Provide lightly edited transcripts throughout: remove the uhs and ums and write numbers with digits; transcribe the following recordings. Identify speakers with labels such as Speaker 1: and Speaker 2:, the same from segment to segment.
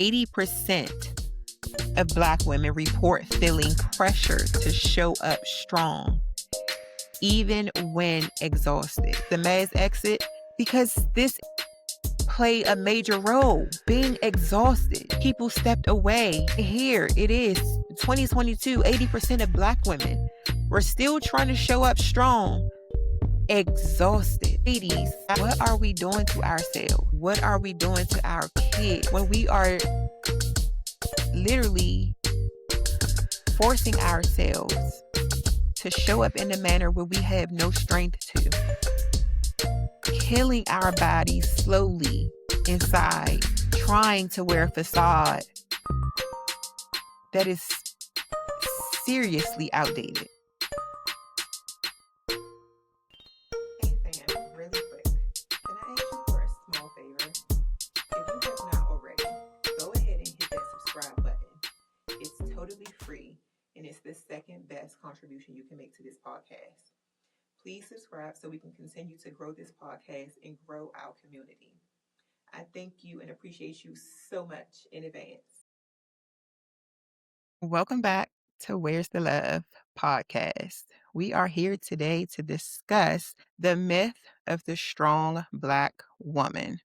Speaker 1: 80% of Black women report feeling pressure to show up strong, even when exhausted. The mass exit, because this played a major role. Being exhausted, people stepped away. Here it is, 2022, 80% of Black women were still trying to show up strong, exhausted. Ladies, what are we doing to ourselves? What are we doing to our kids when we are literally forcing ourselves to show up in a manner where we have no strength to? Killing our bodies slowly inside, trying to wear a facade that is seriously outdated. Hey fam, really quick, can I ask you for a small favor? If you have not already, go ahead and hit that subscribe button. It's totally free, and it's the second best contribution you can make to this podcast. Please subscribe so we can continue to grow this podcast and grow our community. I thank you and appreciate you so much in advance. Welcome back to Where's the Love podcast. We are here today to discuss the myth of the strong Black woman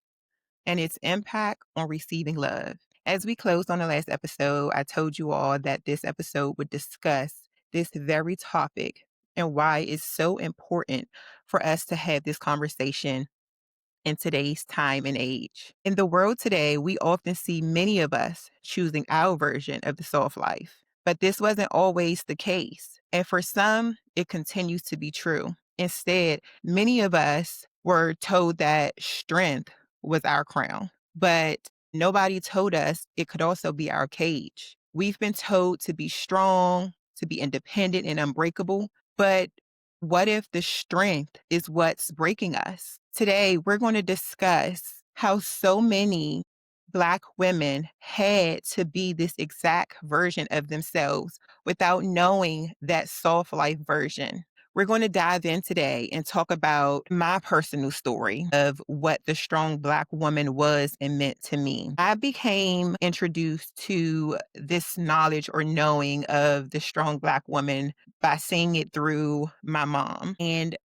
Speaker 1: and its impact on receiving love. As we closed on the last episode, I told you all that this episode would discuss this very topic and why it's so important for us to have this conversation in today's time and age. In the world today, we often see many of us choosing our version of the soft life, but this wasn't always the case. And for some, it continues to be true. Instead, many of us were told that strength was our crown, but nobody told us it could also be our cage. We've been told to be strong, to be independent and unbreakable, but what if the strength is what's breaking us? Today, we're going to discuss how so many Black women had to be this exact version of themselves without knowing that soft life version. We're going to dive in today and talk about my personal story of what the strong Black woman was and meant to me. I became introduced to this knowledge or knowing of the strong Black woman by seeing it through my mom. And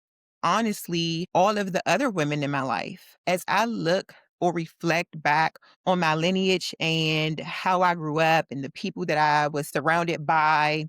Speaker 1: honestly, all of the other women in my life, as I look or reflect back on my lineage and how I grew up and the people that I was surrounded by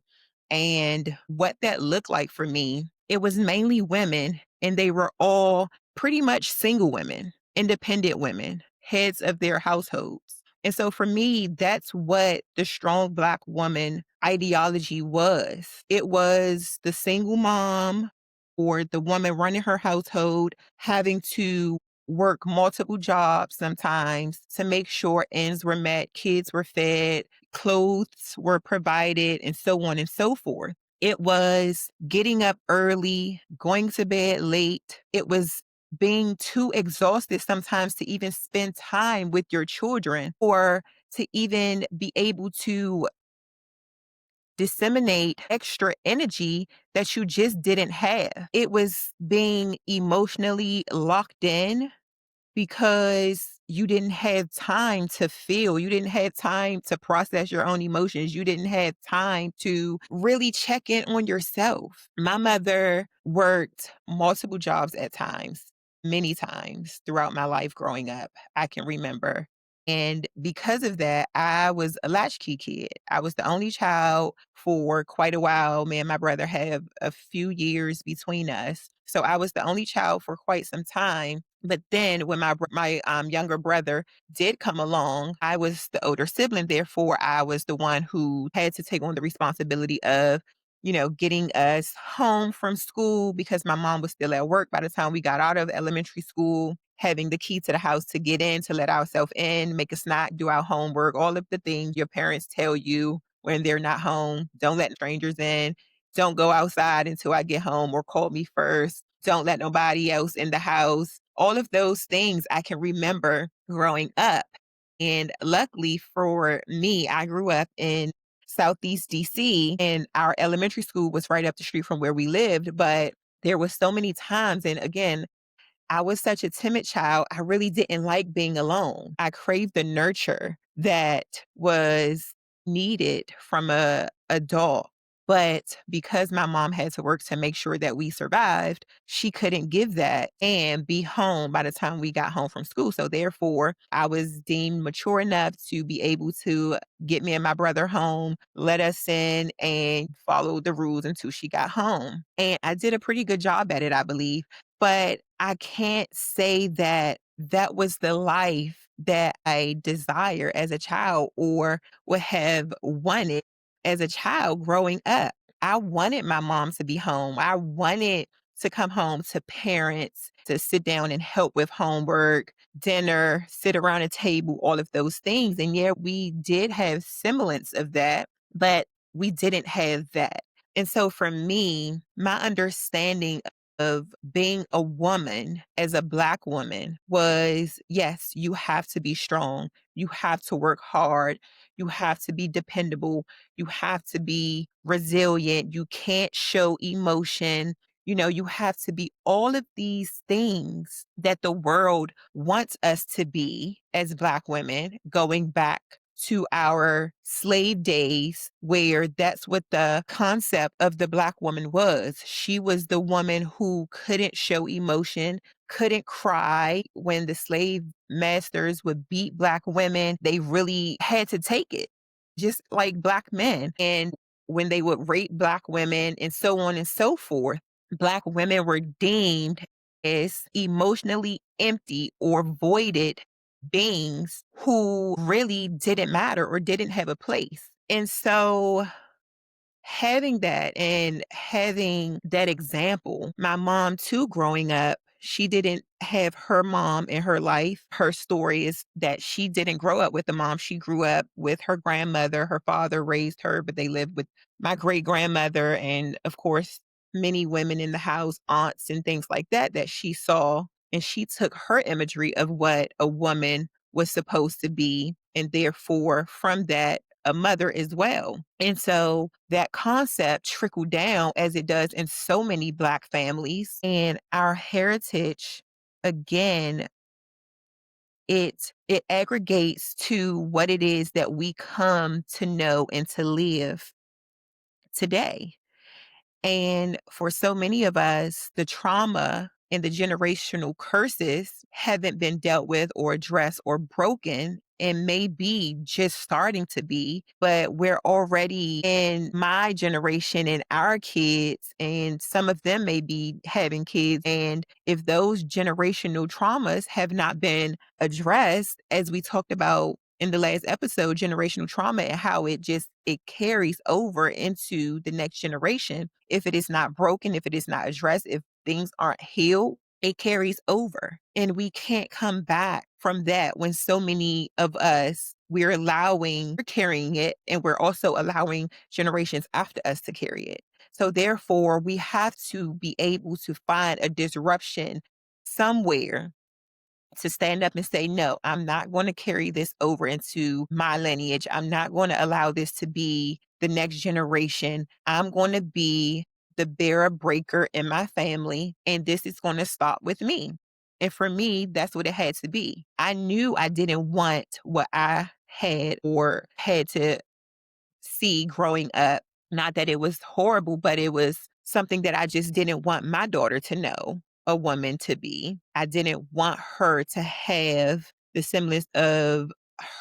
Speaker 1: and what that looked like for me, it was mainly women, and they were all pretty much single women, independent women, heads of their households. And so for me, that's what the strong Black woman ideology was. It was the single mom or the woman running her household, having to work multiple jobs sometimes to make sure ends were met, kids were fed, clothes were provided, and so on and so forth. It was getting up early, going to bed late. It was being too exhausted sometimes to even spend time with your children or to even be able to disseminate extra energy that you just didn't have. It was being emotionally locked in because you didn't have time to feel. You didn't have time to process your own emotions. You didn't have time to really check in on yourself. My mother worked multiple jobs at times, many times throughout my life growing up. I can remember. And because of that, I was a latchkey kid. I was the only child for quite a while. Me and my brother have a few years between us. So I was the only child for quite some time. But then when my younger brother did come along, I was the older sibling. Therefore, I was the one who had to take on the responsibility of, getting us home from school because my mom was still at work by the time we got out of elementary school, having the key to the house to get in, to let ourselves in, make a snack, do our homework, all of the things your parents tell you when they're not home. Don't let strangers in. Don't go outside until I get home or call me first. Don't let nobody else in the house. All of those things I can remember growing up. And luckily for me, I grew up in Southeast DC, and our elementary school was right up the street from where we lived. But there was so many times, and again, I was such a timid child. I really didn't like being alone. I craved the nurture that was needed from a adult. But because my mom had to work to make sure that we survived, she couldn't give that and be home by the time we got home from school. So therefore, I was deemed mature enough to be able to get me and my brother home, let us in, and follow the rules until she got home. And I did a pretty good job at it, I believe. But I can't say that that was the life that I desire as a child or would have wanted as a child growing up. I wanted my mom to be home. I wanted to come home to parents to sit down and help with homework, dinner, sit around a table, all of those things. And yeah, we did have semblance of that, but we didn't have that. And so for me, my understanding of being a woman as a Black woman was yes, you have to be strong. You have to work hard. You have to be dependable. You have to be resilient. You can't show emotion. You have to be all of these things that the world wants us to be as Black women, going back to our slave days, where that's what the concept of the Black woman was. She was the woman who couldn't show emotion, couldn't cry when the slave masters would beat Black women. They really had to take it, just like Black men. And when they would rape Black women and so on and so forth, Black women were deemed as emotionally empty or voided beings who really didn't matter or didn't have a place. And so having that and having that example, my mom too, growing up, she didn't have her mom in her life. Her story is that she didn't grow up with a mom. She grew up with her grandmother. Her father raised her, but they lived with my great grandmother. And of course, many women in the house, aunts and things like that, that she saw. And she took her imagery of what a woman was supposed to be. And therefore, from that, a mother as well. And so that concept trickled down as it does in so many Black families. And our heritage, again, it aggregates to what it is that we come to know and to live today. And for so many of us, the trauma and the generational curses haven't been dealt with or addressed or broken and may be just starting to be, but we're already in my generation and our kids, and some of them may be having kids. And if those generational traumas have not been addressed, as we talked about in the last episode, generational trauma and how it carries over into the next generation. If it is not broken, if it is not addressed, if things aren't healed, it carries over. And we can't come back from that when so many of us, we're carrying it, and we're also allowing generations after us to carry it. So therefore, we have to be able to find a disruption somewhere to stand up and say, no, I'm not going to carry this over into my lineage. I'm not going to allow this to be the next generation. I'm going to be the bearer breaker in my family, and this is going to stop with me. And for me, that's what it had to be. I knew I didn't want what I had or had to see growing up. Not that it was horrible, but it was something that I just didn't want my daughter to know a woman to be. I didn't want her to have the semblance of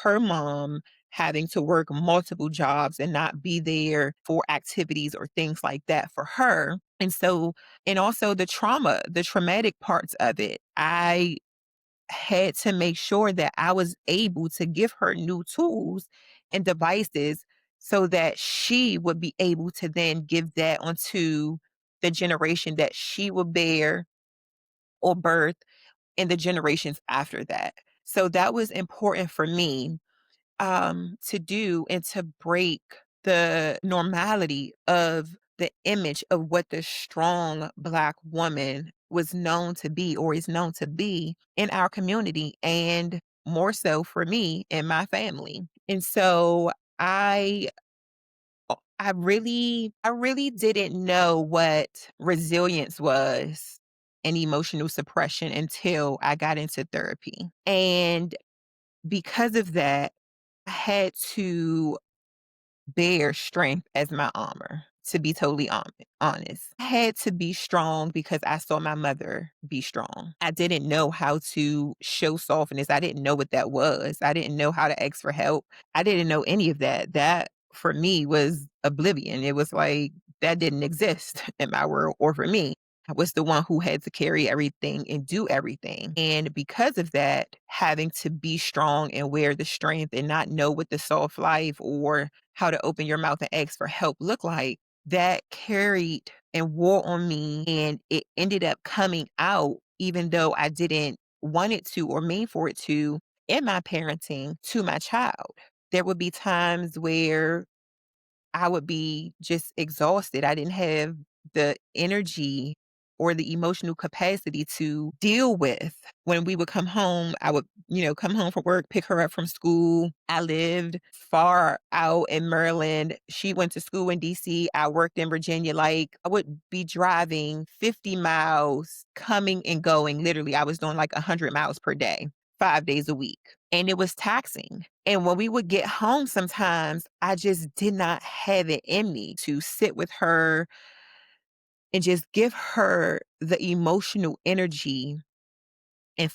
Speaker 1: her mom having to work multiple jobs and not be there for activities or things like that for her. And so, and also the trauma, the traumatic parts of it. I had to make sure that I was able to give her new tools and devices so that she would be able to then give that onto the generation that she will bear or birth in the generations after that. So that was important for me to do and to break the normality of the image of what the strong Black woman was known to be or is known to be in our community, and more so for me and my family. And so I I really didn't know what resilience was and emotional suppression until I got into therapy. And because of that, I had to bear strength as my armor, to be totally honest. I had to be strong because I saw my mother be strong. I didn't know how to show softness. I didn't know what that was. I didn't know how to ask for help. I didn't know any of that. That for me was oblivion. It was like that didn't exist in my world or for me. I was the one who had to carry everything and do everything. And because of that, having to be strong and wear the strength and not know what the soft life or how to open your mouth and ask for help look like, that carried and wore on me. And it ended up coming out, even though I didn't want it to or mean for it to, in my parenting to my child. There would be times where I would be just exhausted. I didn't have the energy or the emotional capacity to deal with. When we would come home, I would, come home from work, pick her up from school. I lived far out in Maryland. She went to school in DC. I worked in Virginia. Like I would be driving 50 miles, coming and going. Literally, I was doing like 100 miles per day, 5 days a week. And it was taxing. And when we would get home sometimes, I just did not have it in me to sit with her and just give her the emotional energy and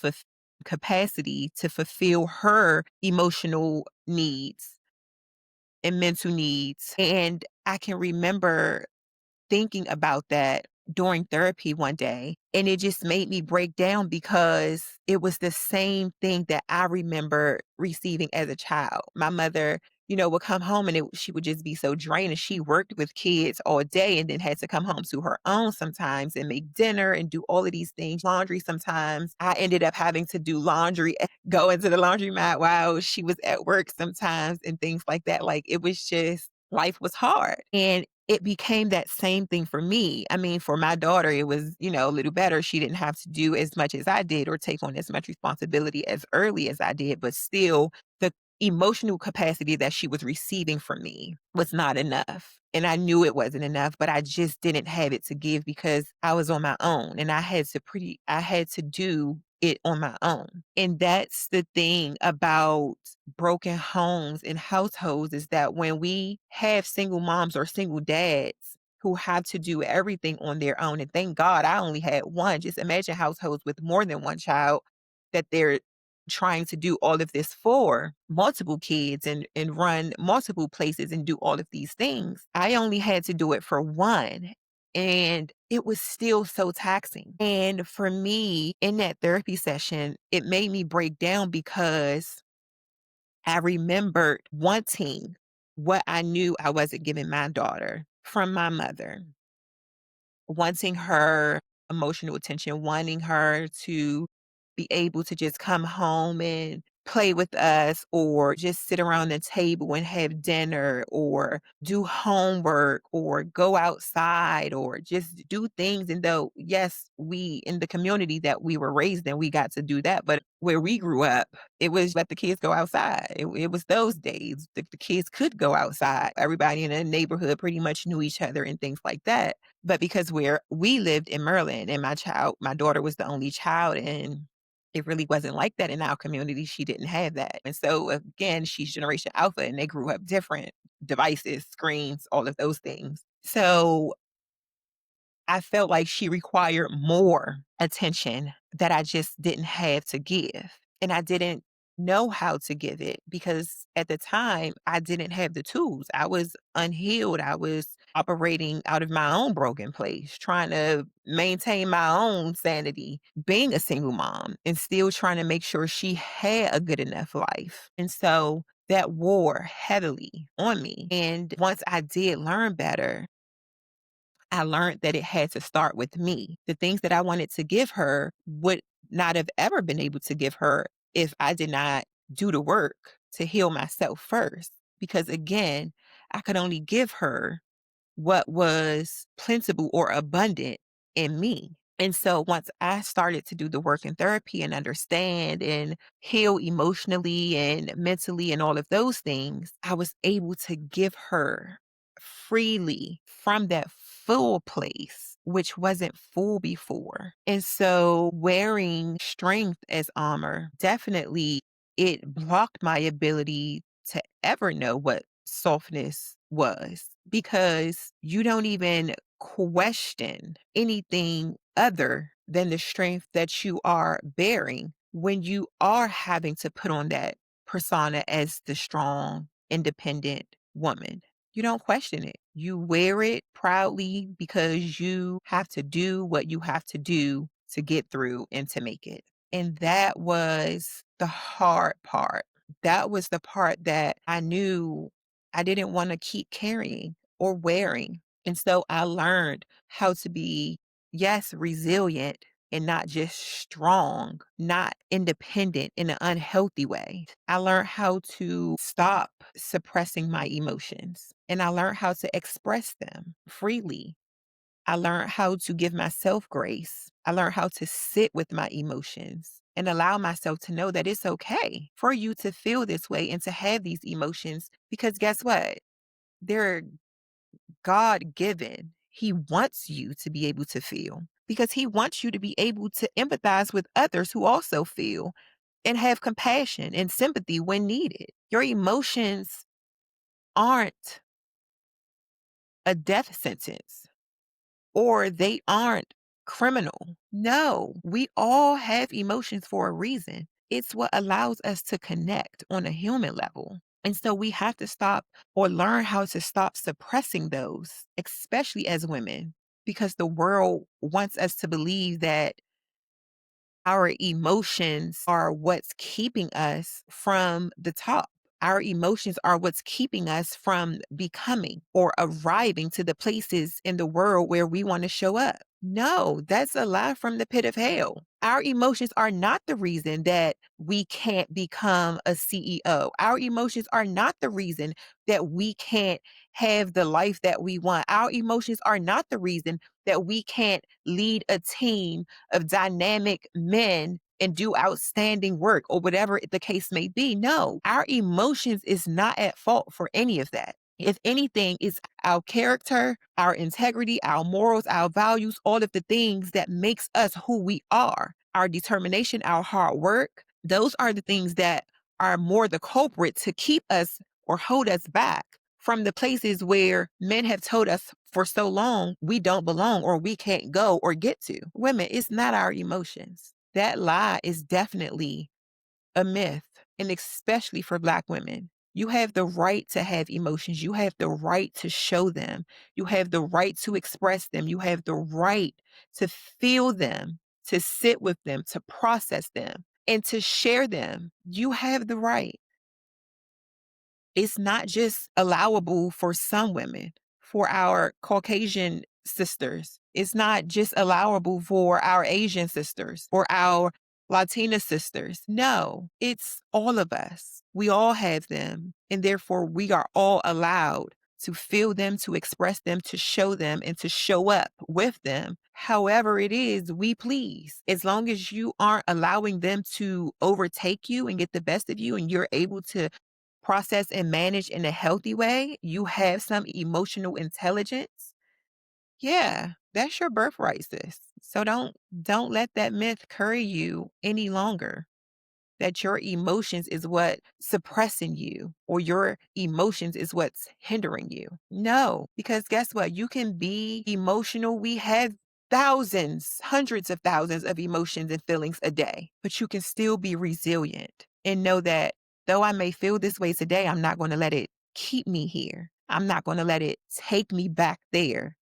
Speaker 1: capacity to fulfill her emotional needs and mental needs. And I can remember thinking about that during therapy one day. And it just made me break down because it was the same thing that I remember receiving as a child. My mother, would come home and she would just be so drained. And she worked with kids all day and then had to come home to her own sometimes and make dinner and do all of these things. Laundry sometimes. I ended up having to do laundry, go into the laundromat while she was at work sometimes and things like that. Like it was just, life was hard. And it became that same thing for me. I mean, for my daughter, it was, a little better. She didn't have to do as much as I did or take on as much responsibility as early as I did, but still the emotional capacity that she was receiving from me was not enough. And I knew it wasn't enough, but I just didn't have it to give because I was on my own and I had to do it on my own. And that's the thing about broken homes and households is that when we have single moms or single dads who have to do everything on their own, and thank God I only had one. Just imagine households with more than one child that they're trying to do all of this for multiple kids and run multiple places and do all of these things. I only had to do it for one. And it was still so taxing. And for me, in that therapy session, it made me break down because I remembered wanting what I knew I wasn't giving my daughter from my mother, wanting her emotional attention, wanting her to be able to just come home and play with us or just sit around the table and have dinner or do homework or go outside or just do things. And though, yes, we in the community that we were raised in, we got to do that. But where we grew up, it was let the kids go outside. It was those days. The kids could go outside. Everybody in the neighborhood pretty much knew each other and things like that. But because where we lived in Maryland and my daughter was the only child and it really wasn't like that in our community. She didn't have that. And so again, she's Generation Alpha and they grew up different devices, screens, all of those things. So I felt like she required more attention that I just didn't have to give. And I didn't know how to give it because at the time I didn't have the tools. I was unhealed. I was operating out of my own broken place, trying to maintain my own sanity, being a single mom and still trying to make sure she had a good enough life. And so that wore heavily on me. And once I did learn better, I learned that it had to start with me. The things that I wanted to give her would not have ever been able to give her if I did not do the work to heal myself first. Because again, I could only give her what was plentiful or abundant in me. And so once I started to do the work in therapy and understand and heal emotionally and mentally and all of those things, I was able to give her freely from that full place, which wasn't full before. And so wearing strength as armor definitely it blocked my ability to ever know what softness was because you don't even question anything other than the strength that you are bearing when you are having to put on that persona as the strong, independent woman. You don't question it. You wear it proudly because you have to do what you have to do to get through and to make it. And that was the hard part. That was the part that I knew I didn't want to keep carrying or wearing. And so I learned how to be, yes, resilient and not just strong, not independent in an unhealthy way. I learned how to stop suppressing my emotions and I learned how to express them freely. I learned how to give myself grace. I learned how to sit with my emotions and allow myself to know that it's okay for you to feel this way and to have these emotions because guess what? They're God given. He wants you to be able to feel because he wants you to be able to empathize with others who also feel and have compassion and sympathy when needed. Your emotions aren't a death sentence or they aren't criminal. No, we all have emotions for a reason. It's what allows us to connect on a human level. And so we have to stop or learn how to stop suppressing those, especially as women, because the world wants us to believe that our emotions are what's keeping us from the top. Our emotions are what's keeping us from becoming or arriving to the places in the world where we want to show up. No, that's a lie from the pit of hell. Our emotions are not the reason that we can't become a CEO. Our emotions are not the reason that we can't have the life that we want. Our emotions are not the reason that we can't lead a team of dynamic men and do outstanding work or whatever the case may be. No, our emotions is not at fault for any of that. If anything, it's our character, our integrity, our morals, our values, all of the things that makes us who we are. Our determination, our hard work, those are the things that are more the culprit to keep us or hold us back from the places where men have told us for so long we don't belong or we can't go or get to. Women, it's not our emotions. That lie is definitely a myth, and especially for Black women. You have the right to have emotions. You have the right to show them. You have the right to express them. You have the right to feel them, to sit with them, to process them, and to share them. You have the right. It's not just allowable for some women, for our Caucasian sisters. It's not just allowable for our Asian sisters or our Latina sisters. No, it's all of us. We all have them. And therefore, we are all allowed to feel them, to express them, to show them, and to show up with them. However, it is we please, as long as you aren't allowing them to overtake you and get the best of you, and you're able to process and manage in a healthy way, you have some emotional intelligence, yeah, that's your birthright, sis. So don't let that myth curry you any longer that your emotions is what suppressing you or your emotions is what's hindering you. No, because guess what? You can be emotional. We have thousands, hundreds of thousands of emotions and feelings a day, but you can still be resilient and know that though I may feel this way today, I'm not going to let it keep me here. I'm not going to let it take me back there,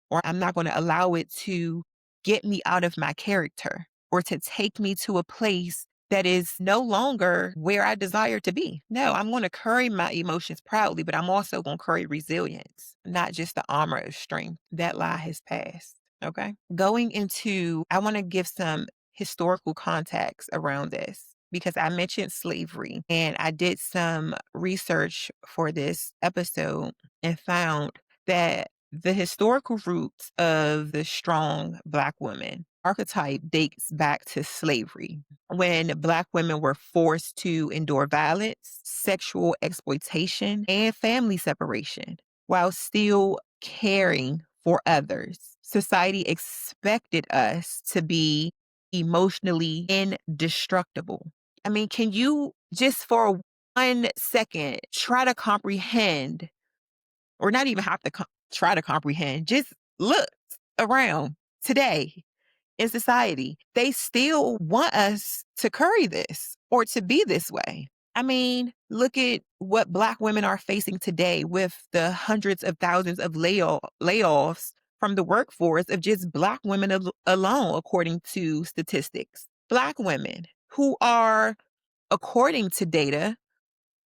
Speaker 1: or I'm not going to allow it to get me out of my character or to take me to a place that is no longer where I desire to be. No, I'm going to carry my emotions proudly, but I'm also going to carry resilience, not just the armor of strength. That lie has passed. Okay. Going into, I want to give some historical context around this because I mentioned slavery and I did some research for this episode and found that the historical roots of the strong Black woman archetype dates back to slavery, when Black women were forced to endure violence, sexual exploitation, and family separation while still caring for others. Society expected us to be emotionally indestructible. I mean, can you just for 1 second, try to comprehend, or not even have to try to comprehend, just look around today in society. They still want us to curry this or to be this way. I mean, look at what Black women are facing today with the hundreds of thousands of layoffs from the workforce of just Black women alone, according to statistics. Black women who are, according to data,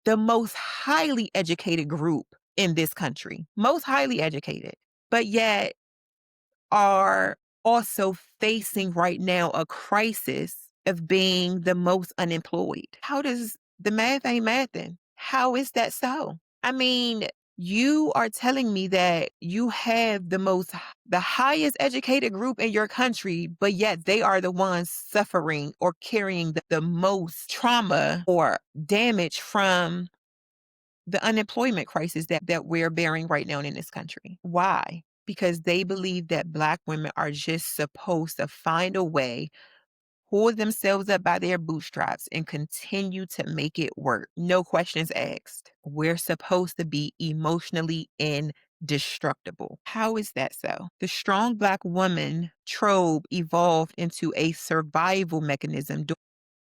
Speaker 1: the most highly educated group in this country, most highly educated, but yet are also facing right now a crisis of being the most unemployed. How does the math ain't mathing? How is that so? I mean, you are telling me that you have the highest educated group in your country, but yet they are the ones suffering or carrying the most trauma or damage from the unemployment crisis that we're bearing right now in this country. Why? Because they believe that Black women are just supposed to find a way, pull themselves up by their bootstraps, and continue to make it work. No questions asked. We're supposed to be emotionally indestructible. How is that so? The strong Black woman trope evolved into a survival mechanism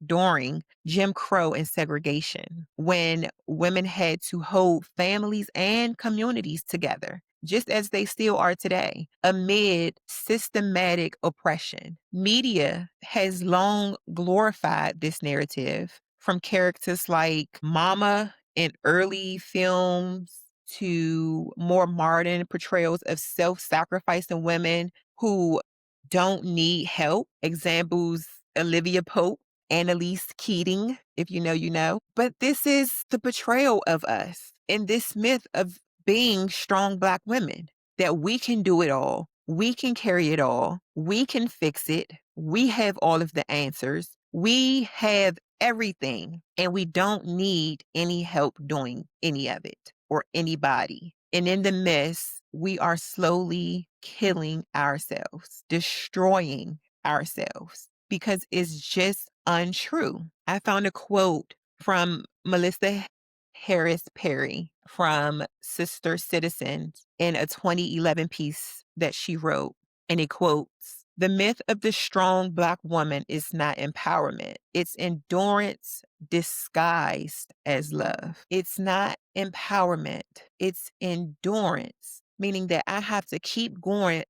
Speaker 1: during Jim Crow and segregation, when women had to hold families and communities together, just as they still are today, amid systematic oppression. Media has long glorified this narrative, from characters like Mama in early films to more modern portrayals of self sacrificing women who don't need help. Examples: Olivia Pope, Annalise Keating, if you know, you know. But this is the portrayal of us in this myth of being strong Black women, that we can do it all. We can carry it all. We can fix it. We have all of the answers. We have everything, and we don't need any help doing any of it or anybody. And in the midst, we are slowly killing ourselves, destroying ourselves, because it's just untrue. I found a quote from Melissa Harris Perry from Sister Citizens in a 2011 piece that she wrote. And it quotes: "The myth of the strong Black woman is not empowerment. It's endurance disguised as love." It's not empowerment. It's endurance, meaning that I have to keep going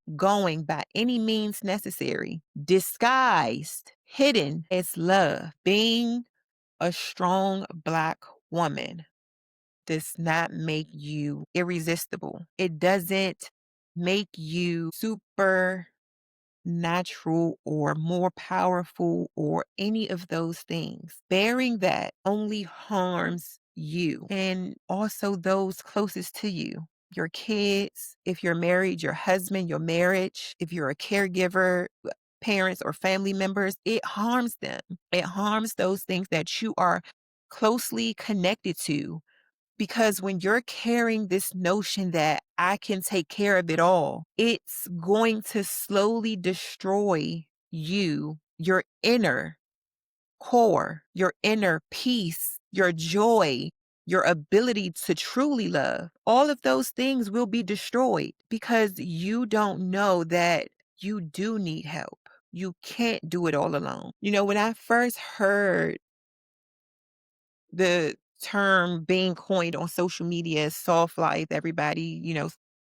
Speaker 1: by any means necessary, disguised, hidden as love. Being a strong Black woman does not make you irresistible. It doesn't make you supernatural or more powerful or any of those things. Bearing that only harms you and also those closest to you. Your kids, if you're married, your husband, your marriage, if you're a caregiver, parents or family members, it harms them. It harms those things that you are closely connected to, because when you're carrying this notion that I can take care of it all, it's going to slowly destroy you, your inner core, your inner peace, your joy, your ability to truly love. All of those things will be destroyed because you don't know that you do need help. You can't do it all alone. You know, when I first heard the term being coined on social media as soft life, everybody,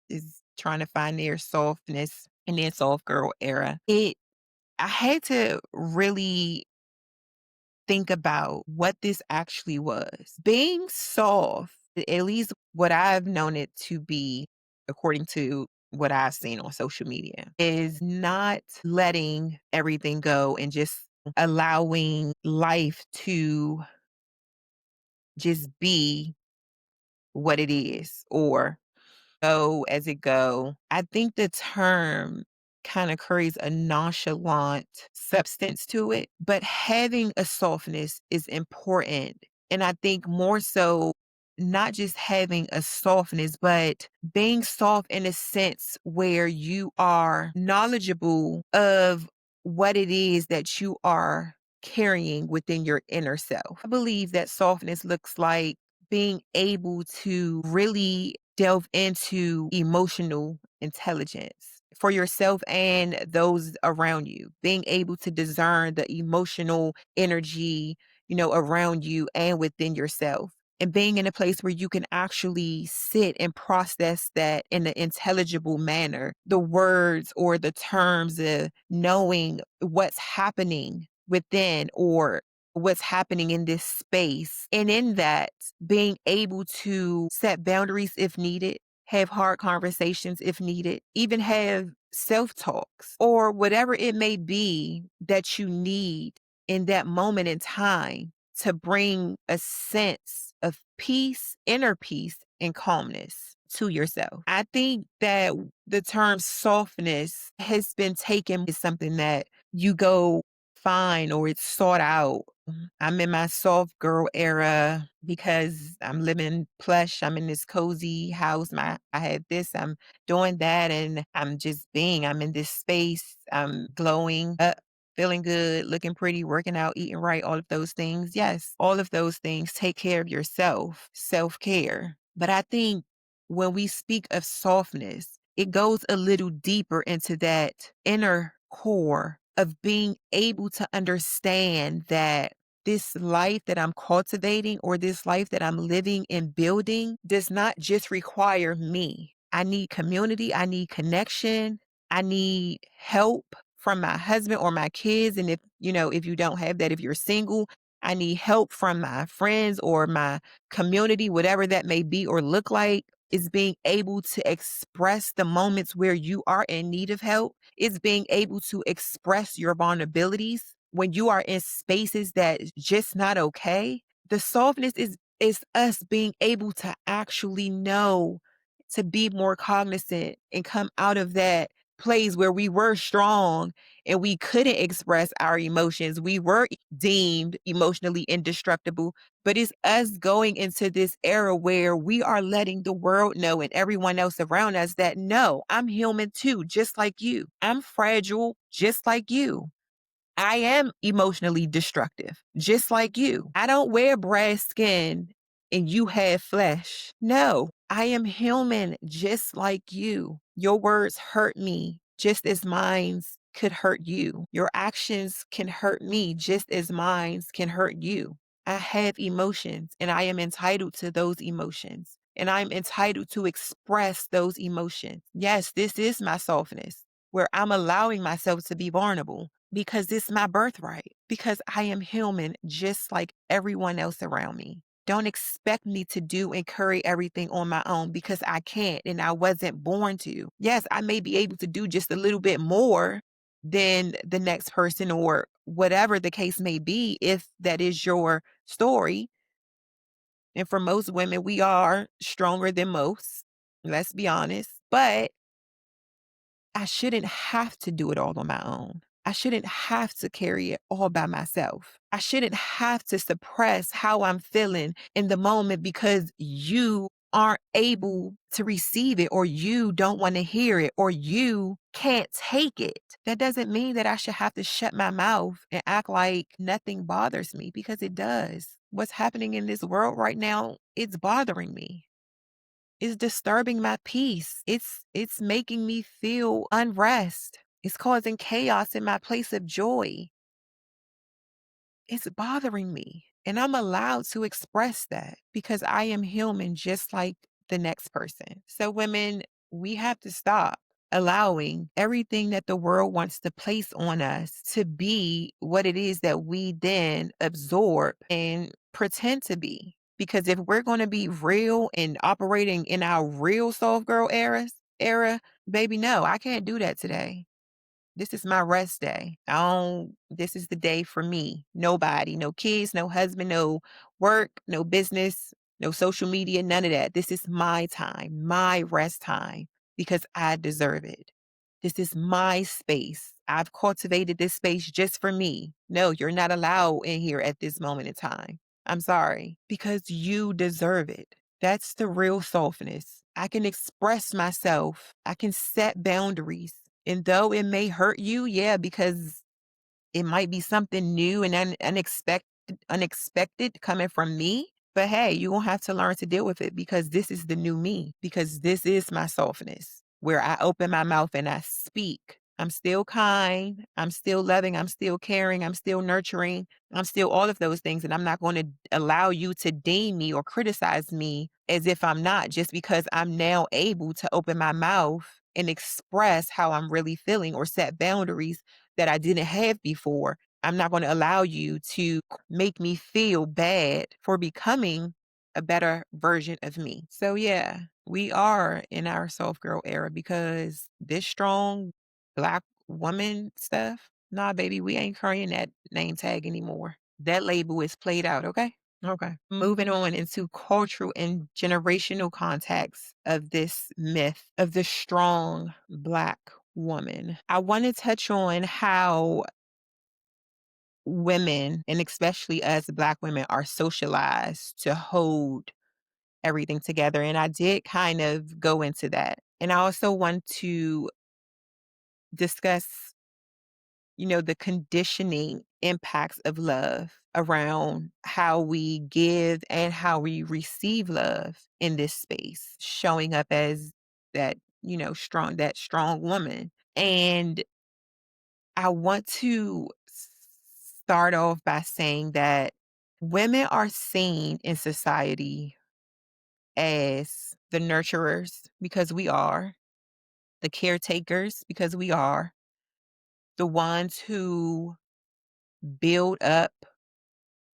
Speaker 1: is trying to find their softness in their soft girl era. I had to really think about what this actually was. Being soft, at least what I've known it to be, according to what I've seen on social media, is not letting everything go and just allowing life to just be what it is, or go as it go. I think the term kind of carries a nonchalant substance to it, but having a softness is important. And I think more so, not just having a softness, but being soft in a sense where you are knowledgeable of what it is that you are carrying within your inner self. I believe that softness looks like being able to really delve into emotional intelligence for yourself and those around you, being able to discern the emotional energy, around you and within yourself. And being in a place where you can actually sit and process that in an intelligible manner, the words or the terms of knowing what's happening within or what's happening in this space. And in that, being able to set boundaries if needed, have hard conversations if needed, even have self talks or whatever it may be that you need in that moment in time to bring a sense of peace, inner peace, and calmness to yourself. I think that the term softness has been taken as something that you go find or it's sought out. I'm in my soft girl era because I'm living plush. I'm in this cozy house. I have this, I'm doing that, and I'm just being. I'm in this space. I'm glowing up, feeling good, looking pretty, working out, eating right, all of those things. Yes, all of those things. Take care of yourself, self-care. But I think when we speak of softness, it goes a little deeper into that inner core of being able to understand that this life that I'm cultivating or this life that I'm living and building does not just require me. I need community. I need connection. I need help from my husband or my kids. And if you don't have that, if you're single, I need help from my friends or my community, whatever that may be or look like. Is being able to express the moments where you are in need of help. It's being able to express your vulnerabilities when you are in spaces that's just not okay. The softness is us being able to actually know to be more cognizant and come out of that place where we were strong and we couldn't express our emotions. We were deemed emotionally indestructible, but it's us going into this era where we are letting the world know and everyone else around us that no, I'm human too, just like you. I'm fragile, just like you. I am emotionally destructive, just like you. I don't wear brass skin and you have flesh. No, I am human, just like you. Your words hurt me, just as mine could hurt you. Your actions can hurt me, just as mine can hurt you. I have emotions and I am entitled to those emotions. And I'm entitled to express those emotions. Yes, this is my softness, where I'm allowing myself to be vulnerable because it's my birthright, because I am human just like everyone else around me. Don't expect me to do and carry everything on my own because I can't and I wasn't born to. Yes, I may be able to do just a little bit more than the next person or whatever the case may be, if that is your story. And for most women, we are stronger than most. Let's be honest. But I shouldn't have to do it all on my own. I shouldn't have to carry it all by myself. I shouldn't have to suppress how I'm feeling in the moment because you aren't able to receive it or you don't want to hear it or you can't take it. That doesn't mean that I should have to shut my mouth and act like nothing bothers me because it does. What's happening in this world right now, it's bothering me. It's disturbing my peace. It's making me feel unrest. It's causing chaos in my place of joy. It's bothering me. And I'm allowed to express that because I am human just like the next person. So women, we have to stop allowing everything that the world wants to place on us to be what it is that we then absorb and pretend to be. Because if we're going to be real and operating in our real soft girl era, baby, no, I can't do that today. This is my rest day. This is the day for me. Nobody, no kids, no husband, no work, no business, no social media, none of that. This is my time, my rest time, because I deserve it. This is my space. I've cultivated this space just for me. No, you're not allowed in here at this moment in time. I'm sorry, because you deserve it. That's the real softness. I can express myself. I can set boundaries. And though it may hurt you, yeah, because It might be something new and unexpected coming from me. But hey, you're going to have to learn to deal with it because this is the new me, because this is my softness where I open my mouth and I speak. I'm still kind. I'm still loving. I'm still caring. I'm still nurturing. I'm still all of those things. And I'm not going to allow you to deem me or criticize me as if I'm not, just because I'm now able to open my mouth and express how I'm really feeling or set boundaries that I didn't have before. I'm not going to allow you to make me feel bad for becoming a better version of me. So, yeah, we are in our soft girl era because this strong Black woman stuff, nah, baby, we ain't carrying that name tag anymore. That label is played out, okay? Okay. Moving on into cultural and generational context of this myth of the strong Black woman. I want to touch on how women, and especially us Black women, are socialized to hold everything together. And I did kind of go into that. And I also want to discuss, the conditioning impacts of love around how we give and how we receive love in this space, showing up as that strong woman. And I want to start off by saying that women are seen in society as the nurturers because we are, the caretakers because we are, the ones who build up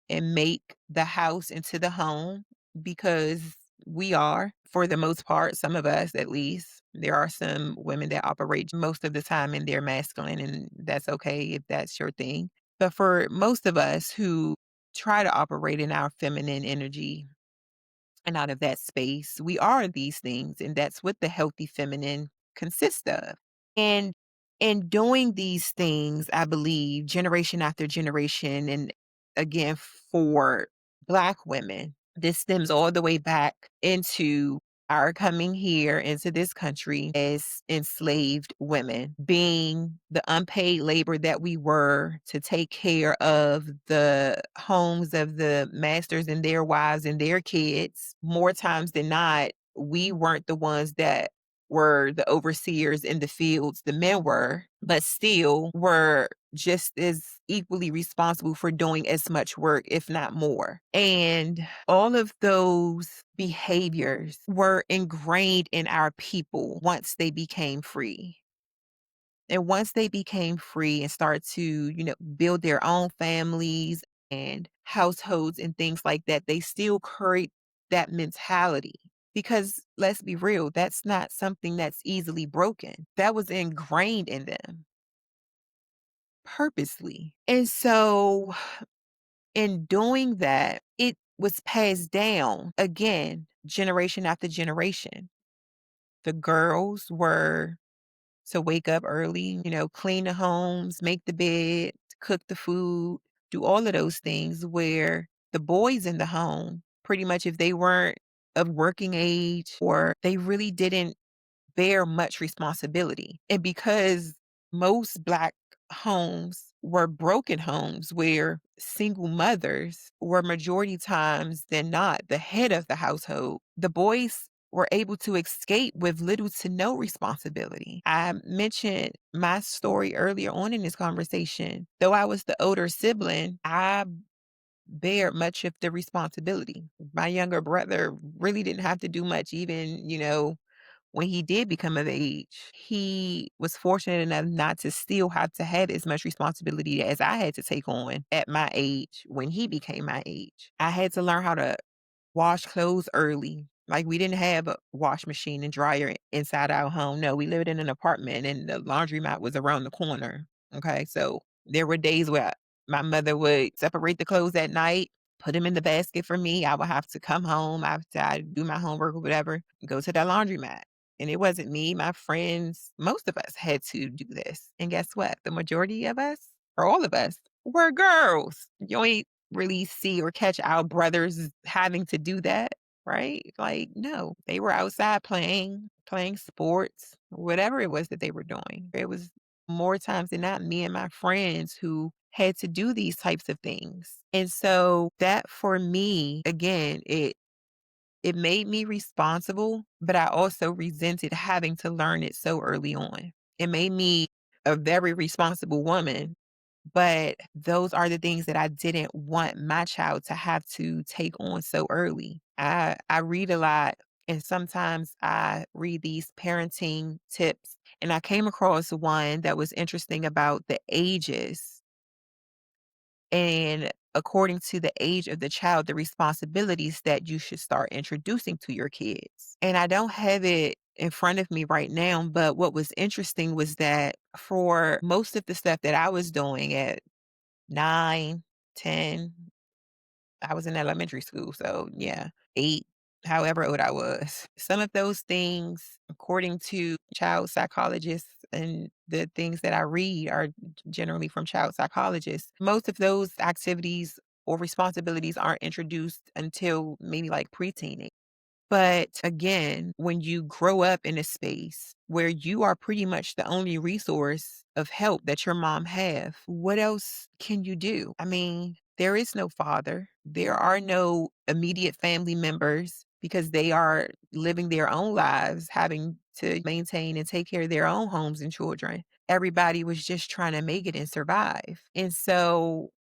Speaker 1: and make the house into the home because we are, for the most part, some of us at least. There are some women that operate most of the time in their masculine, and that's okay if that's your thing. But for most of us who try to operate in our feminine energy and out of that space, we are these things, and that's what the healthy feminine consists of. And in doing these things, I believe generation after generation, and again, for Black women, this stems all the way back into our coming here into this country as enslaved women, being the unpaid labor that we were to take care of the homes of the masters and their wives and their kids. More times than not, we weren't the ones that were the overseers in the fields, the men were, but still were just as equally responsible for doing as much work, if not more. And all of those behaviors were ingrained in our people once they became free. And once they became free and started to, build their own families and households and things like that, they still carried that mentality. Because let's be real, that's not something that's easily broken. That was ingrained in them purposely. And so, in doing that, it was passed down again, generation after generation. The girls were to wake up early, clean the homes, make the bed, cook the food, do all of those things, where the boys in the home, pretty much if they weren't of working age or they really didn't bear much responsibility. And because most Black homes were broken homes where single mothers were majority times than not the head of the household, the boys were able to escape with little to no responsibility. I mentioned my story earlier on in this conversation. Though I was the older sibling, I bear much of the responsibility. My younger brother really didn't have to do much, even, when he did become of age. He was fortunate enough not to still have to have as much responsibility as I had to take on at my age when he became my age. I had to learn how to wash clothes early. Like, we didn't have a wash machine and dryer inside our home. No, we lived in an apartment and the laundromat was around the corner. Okay. So there were days where my mother would separate the clothes at night, put them in the basket for me. I would have to come home after I do my homework or whatever, go to that laundromat. And it wasn't me, my friends, most of us had to do this. And guess what? The majority of us, or all of us, were girls. You ain't really see or catch our brothers having to do that, right? Like, no, they were outside playing sports, whatever it was that they were doing. It was more times than not me and my friends who had to do these types of things. And so that for me, again, it made me responsible, but I also resented having to learn it so early on. It made me a very responsible woman, but those are the things that I didn't want my child to have to take on so early. I read a lot, and sometimes I read these parenting tips, and I came across one that was interesting about the ages, and according to the age of the child, the responsibilities that you should start introducing to your kids. And I don't have it in front of me right now, but what was interesting was that for most of the stuff that I was doing at 9, 10, I was in elementary school. So yeah, 8, however old I was. Some of those things, according to child psychologists and the things that I read are generally from child psychologists. Most of those activities or responsibilities aren't introduced until maybe like preteen. But again, when you grow up in a space where you are pretty much the only resource of help that your mom have, what else can you do? I mean, there is no father. There are no immediate family members because they are living their own lives, having to maintain and take care of their own homes and children. Everybody was just trying to make it and survive. And so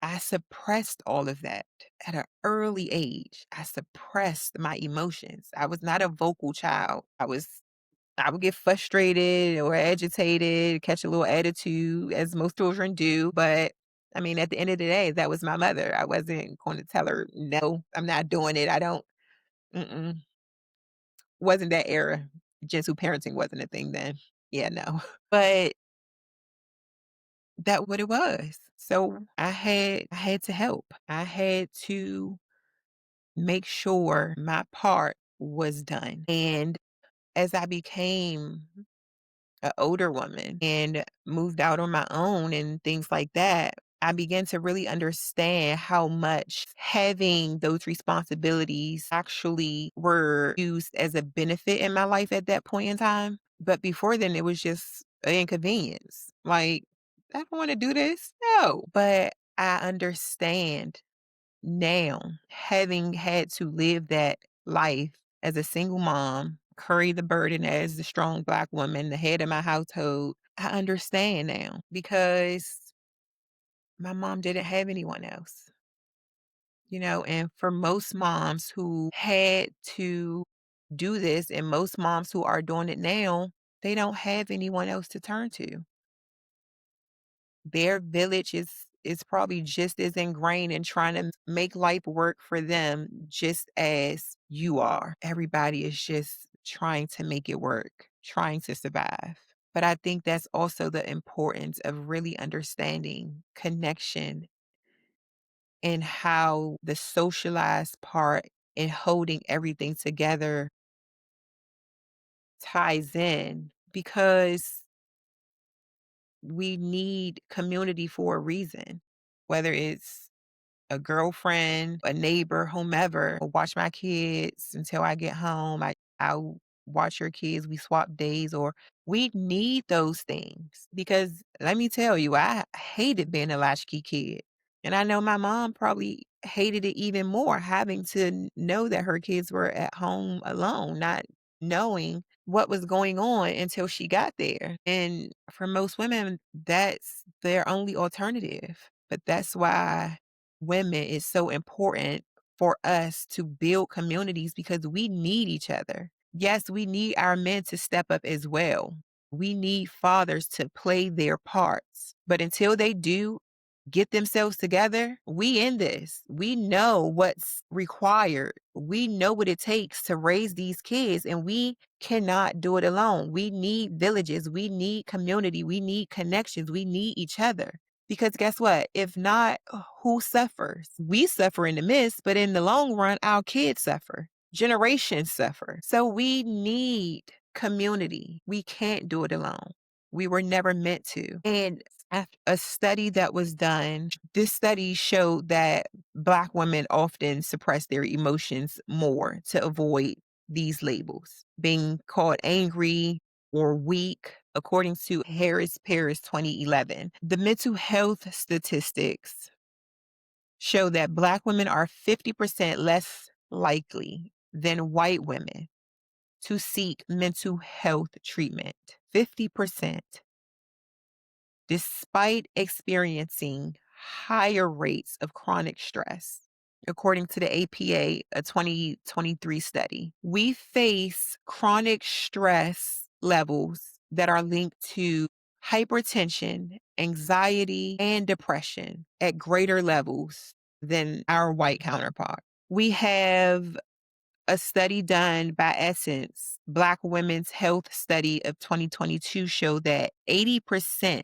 Speaker 1: I suppressed all of that at an early age. I suppressed my emotions. I was not a vocal child. I would get frustrated or agitated, catch a little attitude, as most children do. But I mean, at the end of the day, that was my mother. I wasn't going to tell her, no, I'm not doing it. I don't, mm-mm. Wasn't that era. Gentle parenting wasn't a thing then. Yeah, no. But that what it was. So I had to help. I had to make sure my part was done. And as I became an older woman and moved out on my own and things like that, I began to really understand how much having those responsibilities actually were used as a benefit in my life at that point in time. But before then, it was just an inconvenience. Like, I don't want to do this. No. But I understand now, having had to live that life as a single mom, carry the burden as the strong Black woman, the head of my household, I understand now because my mom didn't have anyone else, and for most moms who had to do this and most moms who are doing it now, they don't have anyone else to turn to. Their village is probably just as ingrained in trying to make life work for them just as you are. Everybody is just trying to make it work, trying to survive. But I think that's also the importance of really understanding connection and how the socialized part and holding everything together ties in because we need community for a reason, whether it's a girlfriend, a neighbor, whomever, will watch my kids until I get home. I'll watch your kids. We swap days, or we need those things because let me tell you, I hated being a latchkey kid. And I know my mom probably hated it even more, having to know that her kids were at home alone, not knowing what was going on until she got there. And for most women, that's their only alternative. But that's why women is so important for us to build communities because we need each other. Yes, we need our men to step up as well. We need fathers to play their parts. But until they do get themselves together, we in this. We know what's required. We know what it takes to raise these kids, and we cannot do it alone. We need villages. We need community. We need connections. We need each other. Because guess what? If not, who suffers? We suffer in the midst, but in the long run, our kids suffer. Generations suffer. So we need community. We can't do it alone. We were never meant to. And a study that was done, this study showed that Black women often suppress their emotions more to avoid these labels, being called angry or weak according to Harris Paris 2011. The mental health statistics show that Black women are 50% less likely than white women to seek mental health treatment. 50%, despite experiencing higher rates of chronic stress. According to the APA, a 2023 study, we face chronic stress levels that are linked to hypertension, anxiety, and depression at greater levels than our white counterpart. We have a study done by Essence, Black Women's Health Study of 2022 showed that 80%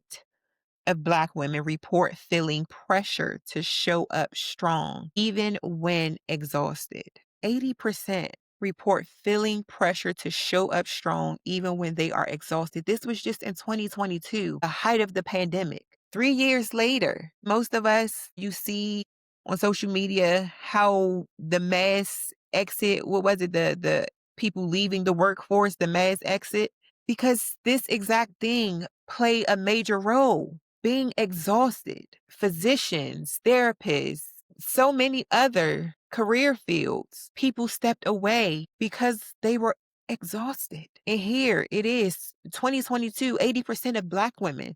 Speaker 1: of Black women report feeling pressure to show up strong, even when exhausted. 80% report feeling pressure to show up strong, even when they are exhausted. This was just in 2022, the height of the pandemic. 3 years later, most of us, you see on social media how the mass exit, what was it, the people leaving the workforce, the mass exit, because this exact thing play a major role. Being exhausted, physicians, therapists, so many other career fields, people stepped away because they were exhausted. And here it is, 2022, 80% of Black women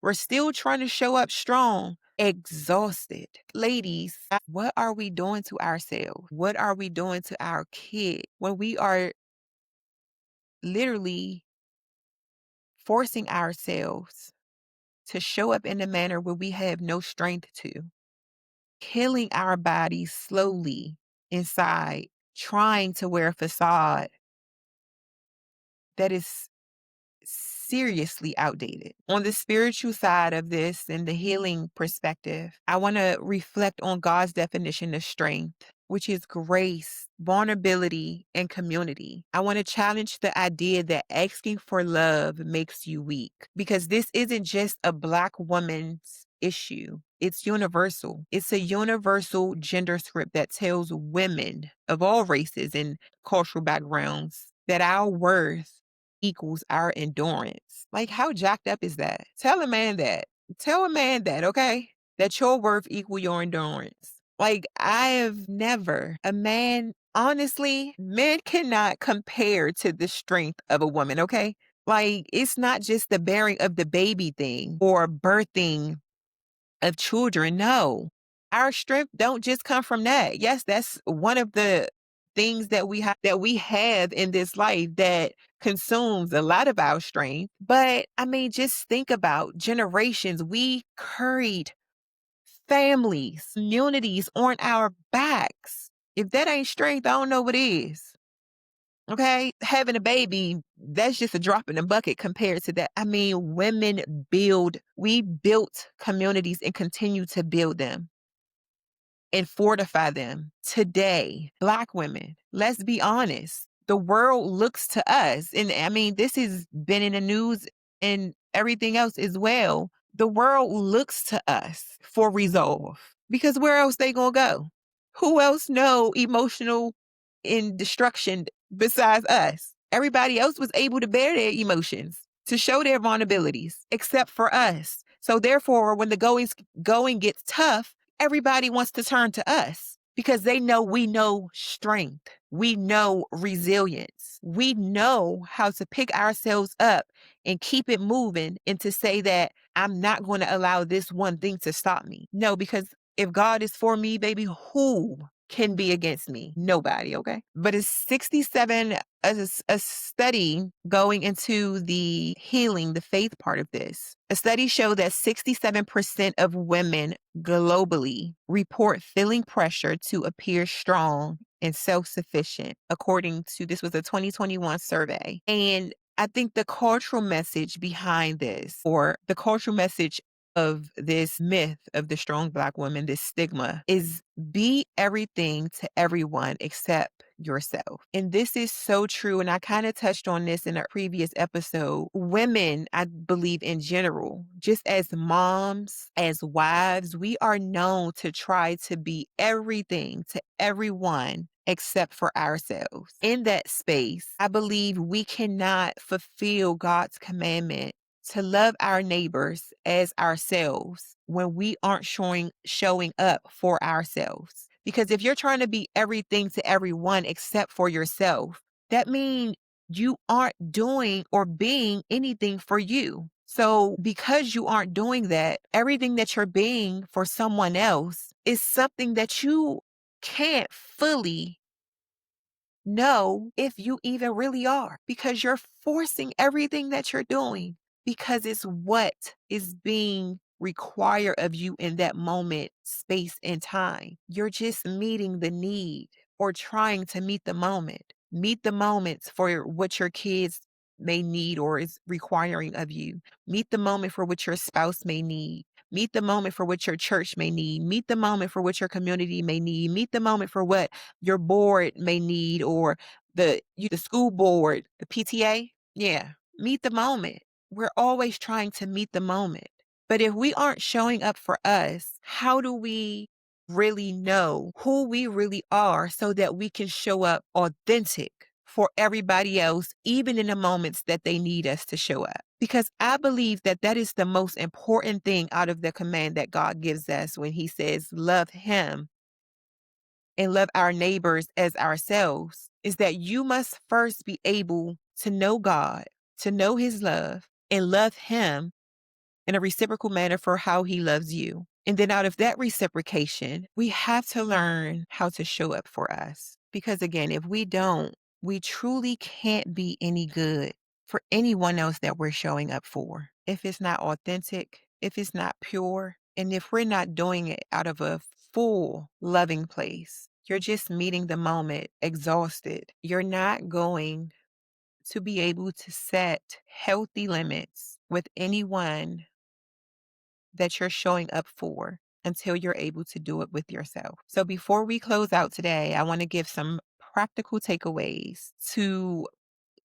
Speaker 1: were still trying to show up strong, exhausted. Ladies, what are we doing to ourselves? What are we doing to our kids when we are literally forcing ourselves to show up in a manner where we have no strength to, killing our bodies slowly inside, trying to wear a facade that is seriously outdated. On the spiritual side of this and the healing perspective, I want to reflect on God's definition of strength, which is grace, vulnerability, and community. I want to challenge the idea that asking for love makes you weak, because this isn't just a Black woman's issue. It's universal. It's a universal gender script that tells women of all races and cultural backgrounds that our worth equals our endurance. Like, how jacked up is that? Tell a man that. Tell a man that, okay? That your worth equal your endurance. Like, I have never, a man, honestly, men cannot compare to the strength of a woman, okay? Like, it's not just the bearing of the baby thing or birthing of children. No, our strength don't just come from that. Yes, that's one of the things that we have in this life that consumes a lot of our strength. But I mean, just think about generations. We carried families, communities on our backs. If that ain't strength, I don't know what is. Okay, having a baby, that's just a drop in the bucket compared to that. I mean, we built communities and continue to build them and fortify them. Today, Black women, let's be honest, the world looks to us. And I mean, this has been in the news and everything else as well. The world looks to us for resolve, because where else they gonna go? Who else know emotional in destruction besides us? Everybody else was able to bear their emotions, to show their vulnerabilities, except for us. So therefore, when the going gets tough, everybody wants to turn to us because they know we know strength. We know resilience. We know how to pick ourselves up and keep it moving, and to say that I'm not going to allow this one thing to stop me. No, because if God is for me, baby, who can be against me? Nobody, okay? But it's 67, a study going into the healing, the faith part of this. A study showed that 67% of women globally report feeling pressure to appear strong and self-sufficient, according to, this was a 2021 survey. And I think the cultural message behind this, or the cultural message of this myth of the strong Black woman, this stigma, is be everything to everyone except yourself. And this is so true. And I kind of touched on this in a previous episode. Women, I believe in general, just as moms, as wives, we are known to try to be everything to everyone except for ourselves. In that space, I believe we cannot fulfill God's commandment to love our neighbors as ourselves when we aren't showing up for ourselves. Because if you're trying to be everything to everyone except for yourself, that means you aren't doing or being anything for you. So because you aren't doing that, everything that you're being for someone else is something that you can't fully know if you even really are, because you're forcing everything that you're doing because it's what is being required of you in that moment, space, and time. You're just meeting the need or trying to meet the moment. Meet the moments for what your kids may need or is requiring of you. Meet the moment for what your spouse may need. Meet the moment for what your church may need. Meet the moment for what your community may need. Meet the moment for what your board may need, or the school board, the PTA. Yeah, meet the moment. We're always trying to meet the moment. But if we aren't showing up for us, how do we really know who we really are so that we can show up authentic for everybody else, even in the moments that they need us to show up? Because I believe that that is the most important thing out of the command that God gives us when he says, love him and love our neighbors as ourselves, is that you must first be able to know God, to know his love, and love him in a reciprocal manner for how he loves you. And then out of that reciprocation, we have to learn how to show up for us. Because again, if we don't, we truly can't be any good for anyone else that we're showing up for. If it's not authentic, if it's not pure, and if we're not doing it out of a full loving place, you're just meeting the moment exhausted. You're not going to be able to set healthy limits with anyone that you're showing up for until you're able to do it with yourself. So before we close out today, I want to give some practical takeaways to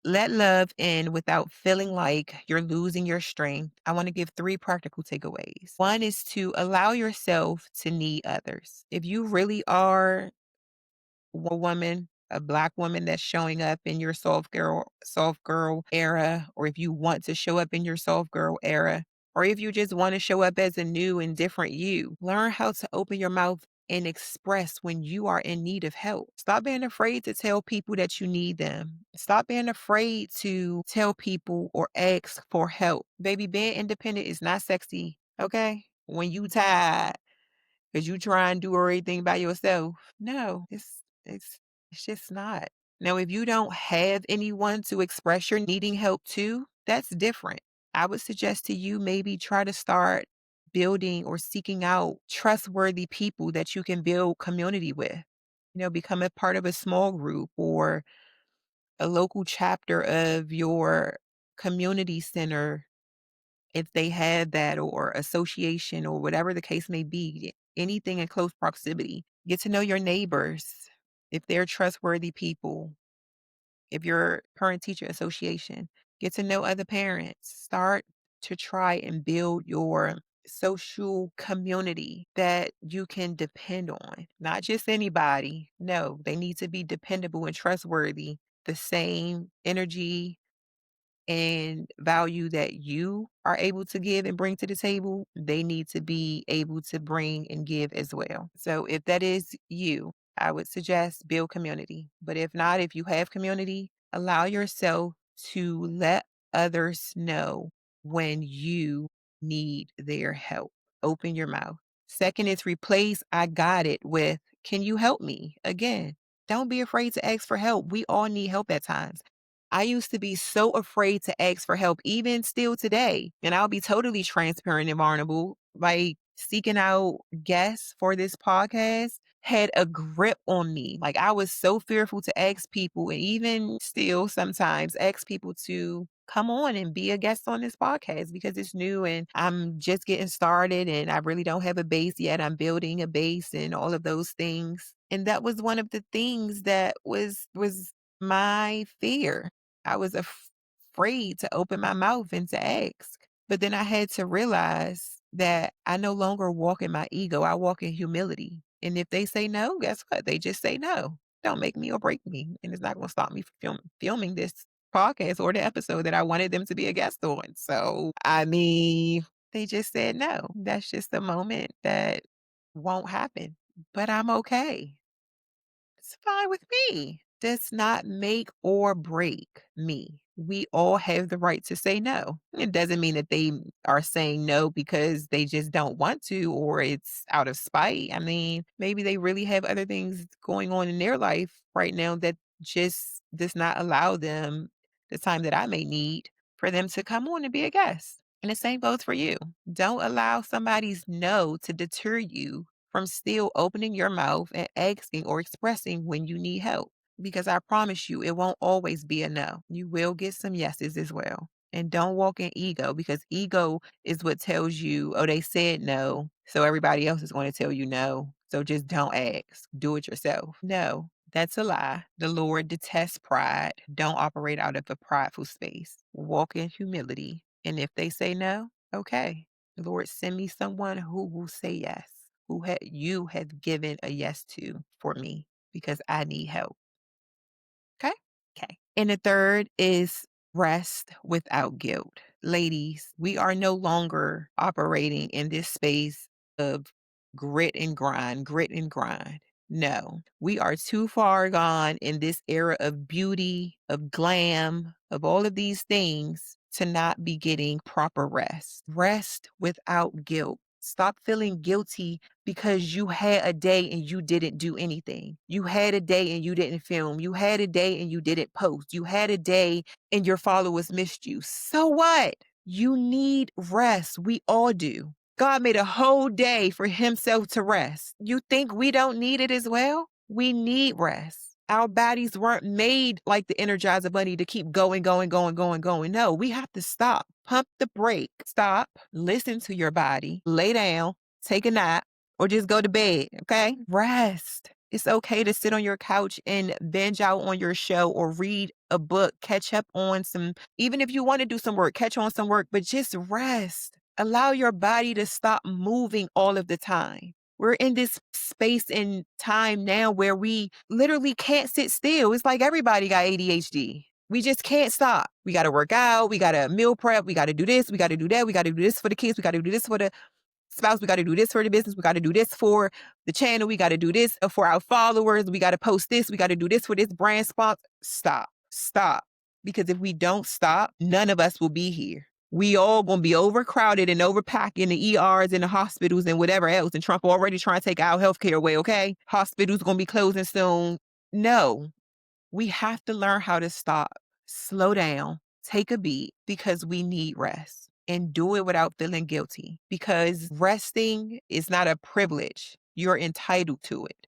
Speaker 1: let love in without feeling like you're losing your strength. I want to give three practical takeaways. One is to allow yourself to need others. If you really are a woman, a Black woman that's showing up in your soft girl era, or if you want to show up in your soft girl era, or if you just want to show up as a new and different you, learn how to open your mouth and express when you are in need of help. Stop being afraid to tell people that you need them. Stop being afraid to tell people or ask for help. Baby, being independent is not sexy, okay? When you tired, because you try and do everything by yourself. No, it's just not. Now, if you don't have anyone to express your needing help to, that's different. I would suggest to you maybe try to start building or seeking out trustworthy people that you can build community with. Become a part of a small group or a local chapter of your community center if they have that, or association, or whatever the case may be, anything in close proximity. Get to know your neighbors if they're trustworthy people. If you're parent teacher association, get to know other parents. Start to try and build your social community that you can depend on. Not just anybody. No, they need to be dependable and trustworthy. The same energy and value that you are able to give and bring to the table, they need to be able to bring and give as well. So if that is you, I would suggest build community. But if not, if you have community, allow yourself to let others know when you need their help. Open your mouth. Second is replace I got it with can you help me? Again, don't be afraid to ask for help. We all need help at times. I used to be so afraid to ask for help, even still today. And I'll be totally transparent and vulnerable by seeking out guests for this podcast. had a grip on me. Like I was so fearful to ask people, and even still sometimes ask people to come on and be a guest on this podcast because it's new and I'm just getting started and I really don't have a base yet. I'm building a base and all of those things. And that was one of the things that was my fear. I was afraid to open my mouth and to ask. But then I had to realize that I no longer walk in my ego. I walk in humility. And if they say no, guess what? They just say no. Don't make me or break me. And it's not going to stop me from filming this podcast or the episode that I wanted them to be a guest on. So, I mean, they just said no. That's just a moment that won't happen. But I'm okay. It's fine with me. Does not make or break me. We all have the right to say no. It doesn't mean that they are saying no because they just don't want to or it's out of spite. I mean, maybe they really have other things going on in their life right now that just does not allow them the time that I may need for them to come on and be a guest. And the same goes for you. Don't allow somebody's no to deter you from still opening your mouth and asking or expressing when you need help. Because I promise you, it won't always be a no. You will get some yeses as well. And don't walk in ego because ego is what tells you, oh, they said no. So everybody else is going to tell you no. So just don't ask. Do it yourself. No, that's a lie. The Lord detests pride. Don't operate out of a prideful space. Walk in humility. And if they say no, okay. Lord, send me someone who will say yes, who you have given a yes to for me because I need help. Okay. Okay. And the third is rest without guilt. Ladies, we are no longer operating in this space of grit and grind, grit and grind. No, we are too far gone in this era of beauty, of glam, of all of these things to not be getting proper rest. Rest without guilt. Stop feeling guilty because you had a day and you didn't do anything. You had a day and you didn't film. You had a day and you didn't post. You had a day and your followers missed you. So what? You need rest. We all do. God made a whole day for himself to rest. You think we don't need it as well? We need rest. Our bodies weren't made like the Energizer Bunny to keep going, going, going, going, going. No, we have to stop, pump the brake, stop, listen to your body, lay down, take a nap, or just go to bed, okay? Rest. It's okay to sit on your couch and binge out on your show or read a book, catch up on some, even if you want to do some work, catch on some work, but just rest. Allow your body to stop moving all of the time. We're in this space and time now where we literally can't sit still. It's like everybody got ADHD. We just can't stop. We got to work out. We got to meal prep. We got to do this. We got to do that. We got to do this for the kids. We got to do this for the spouse. We got to do this for the business. We got to do this for the channel. We got to do this for our followers. We got to post this. We got to do this for this brand sponsor. Stop. Stop. Because if we don't stop, none of us will be here. We all gonna be overcrowded and overpacked in the ERs and the hospitals and whatever else. And Trump already trying to take our healthcare away, okay? Hospitals gonna be closing soon. No, we have to learn how to stop, slow down, take a beat because we need rest and do it without feeling guilty because resting is not a privilege. You're entitled to it.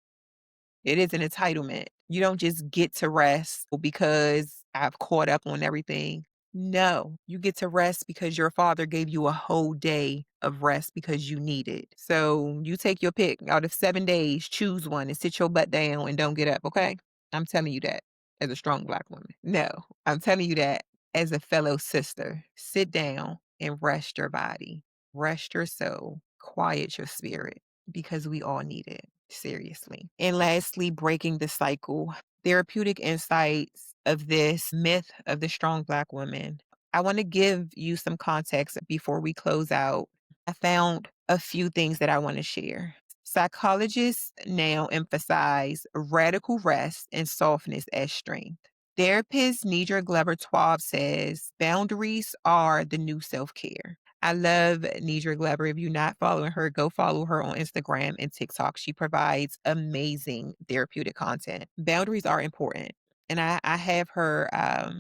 Speaker 1: It is an entitlement. You don't just get to rest because I've caught up on everything. No, you get to rest because your father gave you a whole day of rest because you need it. So you take your pick out of 7 days, choose one and sit your butt down and don't get up, okay? I'm telling you that as a strong Black woman. No, I'm telling you that as a fellow sister. Sit down and rest your body, rest your soul, quiet your spirit because we all need it. Seriously. And lastly, breaking the cycle. Therapeutic insights of this myth of the strong Black woman. I want to give you some context before we close out. I found a few things that I want to share. Psychologists now emphasize radical rest and softness as strength. Therapist Nidra Glover Twab says boundaries are the new self care. I love Nidra Glover. If you're not following her, go follow her on Instagram and TikTok. She provides amazing therapeutic content. Boundaries are important. And I have her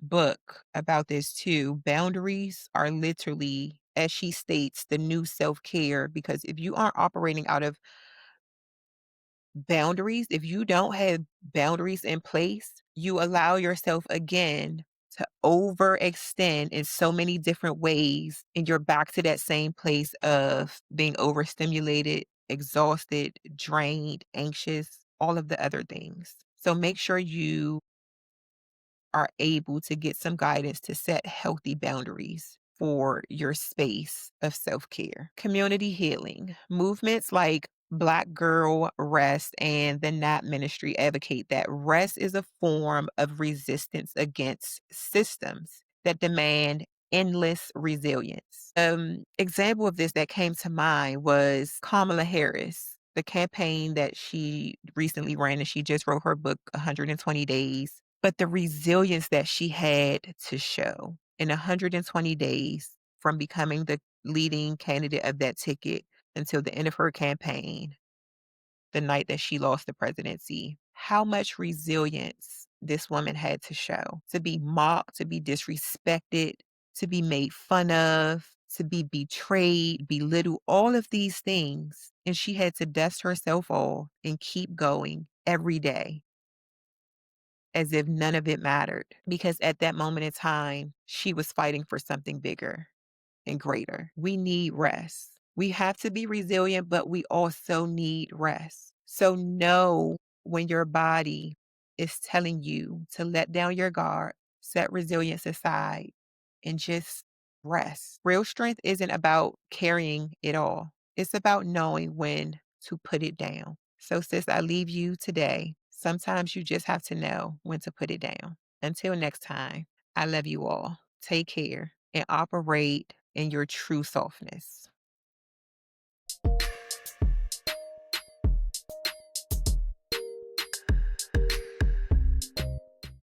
Speaker 1: book about this too. Boundaries are literally, as she states, the new self care. Because if you aren't operating out of boundaries, if you don't have boundaries in place, you allow yourself again to overextend in so many different ways, and you're back to that same place of being overstimulated, exhausted, drained, anxious, all of the other things. So make sure you are able to get some guidance to set healthy boundaries for your space of self care. Community healing movements like Black Girl Rest and the NAP Ministry advocate that rest is a form of resistance against systems that demand endless resilience. Example of this that came to mind was Kamala Harris, the campaign that she recently ran, and she just wrote her book 120 Days, but the resilience that she had to show in 120 days from becoming the leading candidate of that ticket until the end of her campaign, the night that she lost the presidency, how much resilience this woman had to show to be mocked, to be disrespected, to be made fun of, to be betrayed, belittled, all of these things. And she had to dust herself off and keep going every day as if none of it mattered, because at that moment in time, she was fighting for something bigger and greater. We need rest. We have to be resilient, but we also need rest. So know when your body is telling you to let down your guard, set resilience aside, and just rest. Real strength isn't about carrying it all. It's about knowing when to put it down. So, sis, I leave you today. Sometimes you just have to know when to put it down. Until next time, I love you all. Take care and operate in your true softness.